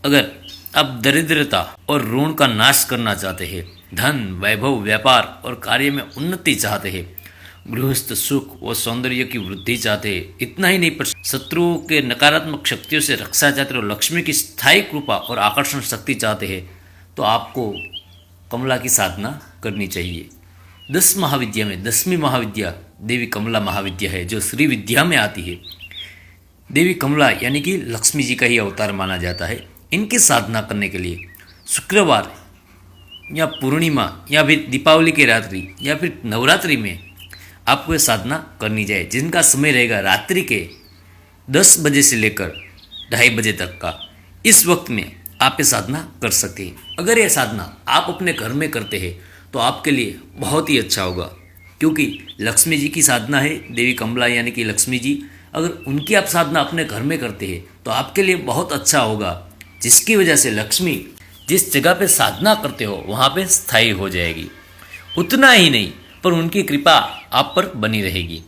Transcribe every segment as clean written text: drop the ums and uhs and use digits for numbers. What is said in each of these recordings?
अगर आप दरिद्रता और ऋण का नाश करना चाहते हैं, धन, वैभव, व्यापार और कार्य में उन्नति चाहते हैं, गृहस्थ सुख और सौंदर्य की वृद्धि चाहते हैं, इतना ही नहीं पर शत्रुओं के नकारात्मक शक्तियों से रक्षा चाहते हैं और लक्ष्मी की स्थायी कृपा और आकर्षण शक्ति चाहते हैं, तो आपको कमला की साधना करनी चाहिए। 10 महाविद्या में 10वीं महाविद्या देवी कमला महाविद्या है, जो श्री विद्या में आती है। देवी कमला यानी कि लक्ष्मी जी का ही अवतार माना जाता है। इनकी साधना करने के लिए शुक्रवार या पूर्णिमा या फिर दीपावली की रात्रि या फिर नवरात्रि में आपको ये साधना करनी चाहिए, जिनका समय रहेगा रात्रि के 10 बजे से लेकर 2:30 बजे तक का। इस वक्त में आप ये साधना कर सकते हैं। अगर ये साधना आप अपने घर में करते हैं तो आपके लिए बहुत ही अच्छा होगा, क्योंकि लक्ष्मी जी की साधना है, देवी कमला यानी कि लक्ष्मी जी। अगर उनकी आप साधना अपने घर में करते हैं तो आपके लिए बहुत अच्छा होगा, जिसकी वजह से लक्ष्मी जिस जगह पे साधना करते हो वहाँ पे स्थायी हो जाएगी। उतना ही नहीं पर उनकी कृपा आप पर बनी रहेगी।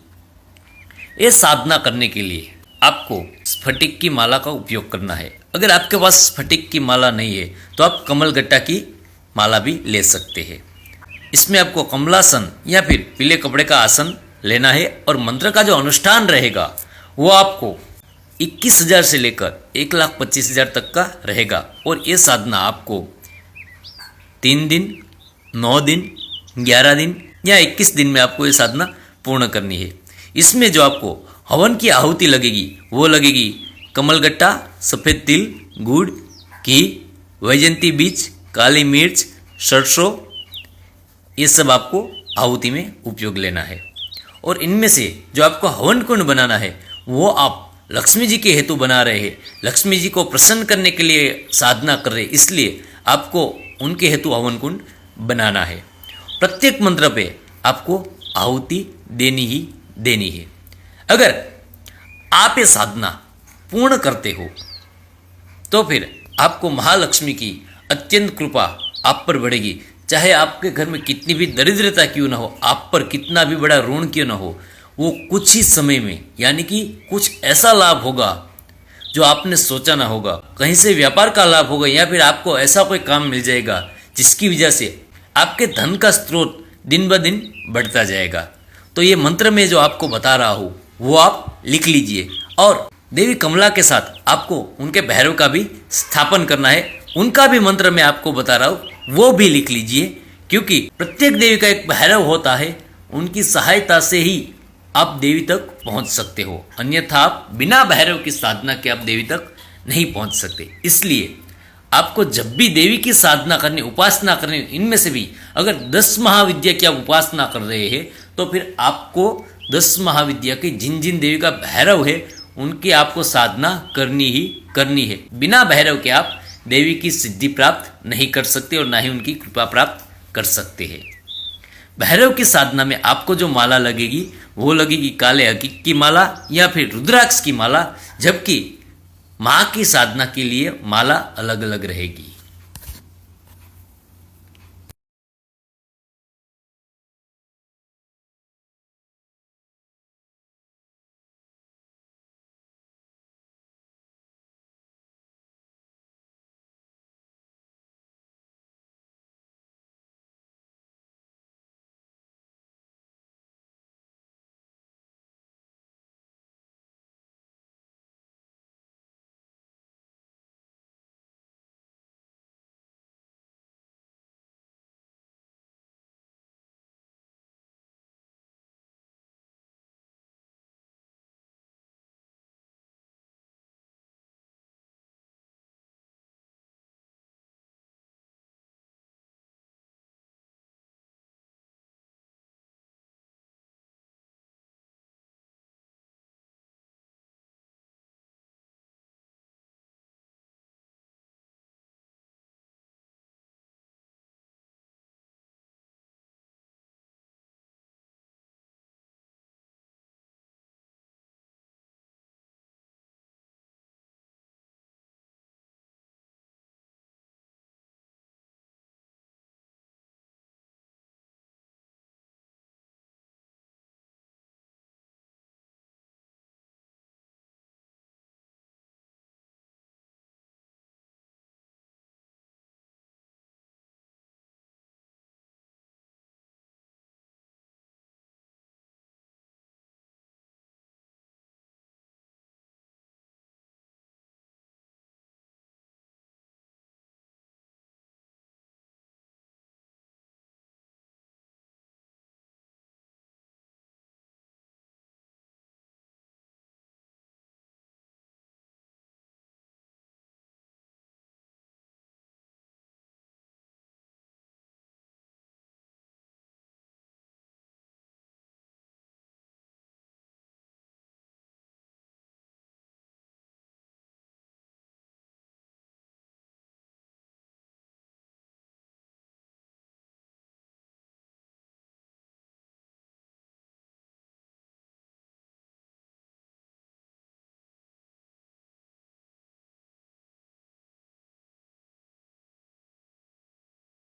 ये साधना करने के लिए आपको स्फटिक की माला का उपयोग करना है। अगर आपके पास स्फटिक की माला नहीं है तो आप कमलगट्टा की माला भी ले सकते हैं। इसमें आपको कमलासन या फिर पीले कपड़े का आसन लेना है और मंत्र का जो अनुष्ठान रहेगा वो आपको 21,000 से लेकर 1,25,000 तक का रहेगा। और ये साधना आपको 3 दिन, 9 दिन, 11 दिन या 21 दिन में आपको ये साधना पूर्ण करनी है। इसमें जो आपको हवन की आहुति लगेगी वो लगेगी कमलगट्टा, सफ़ेद तिल, गुड़, घी, वैजयंती बीज, काली मिर्च, सरसों, ये सब आपको आहुति में उपयोग लेना है। और इनमें से जो आपको हवन कुंड बनाना है वो आप लक्ष्मी जी के हेतु बना रहे हैं, लक्ष्मी जी को प्रसन्न करने के लिए साधना कर रहे हैं, इसलिए आपको उनके हेतु हवन कुंड बनाना है। प्रत्येक मंत्र पे आपको आहुति देनी ही देनी है। अगर आप ये साधना पूर्ण करते हो तो फिर आपको महालक्ष्मी की अत्यंत कृपा आप पर बढ़ेगी। चाहे आपके घर में कितनी भी दरिद्रता क्यों ना हो, आप पर कितना भी बड़ा ऋण क्यों ना हो, वो कुछ ही समय में यानी कि कुछ ऐसा लाभ होगा जो आपने सोचा ना होगा। कहीं से व्यापार का लाभ होगा या फिर आपको ऐसा कोई काम मिल जाएगा जिसकी वजह से आपके धन का स्रोत दिन ब दिन बढ़ता जाएगा। तो ये मंत्र में जो आपको बता रहा हूँ वो आप लिख लीजिए। और देवी कमला के साथ आपको उनके भैरव का भी स्थापन करना है, उनका भी मंत्र मैं आपको बता रहा हूँ वो भी लिख लीजिए, क्योंकि प्रत्येक देवी का एक भैरव होता है। उनकी सहायता से ही आप देवी तक पहुंच सकते हो, अन्यथा आप बिना भैरव की साधना के आप देवी तक नहीं पहुंच सकते। इसलिए आपको जब भी देवी की साधना करनी, उपासना करनी, इनमें से भी अगर 10 महाविद्या की आप उपासना कर रहे हैं तो फिर आपको 10 महाविद्या की जिन जिन देवी का भैरव है उनकी आपको साधना करनी ही करनी है। बिना भैरव के आप देवी की सिद्धि प्राप्त नहीं कर सकते और ना ही उनकी कृपा प्राप्त कर सकते हैं। भैरव की साधना में आपको जो माला लगेगी वो लगेगी काले हकीक की माला या फिर रुद्राक्ष की माला, जबकि माँ की साधना के लिए माला अलग अलग रहेगी।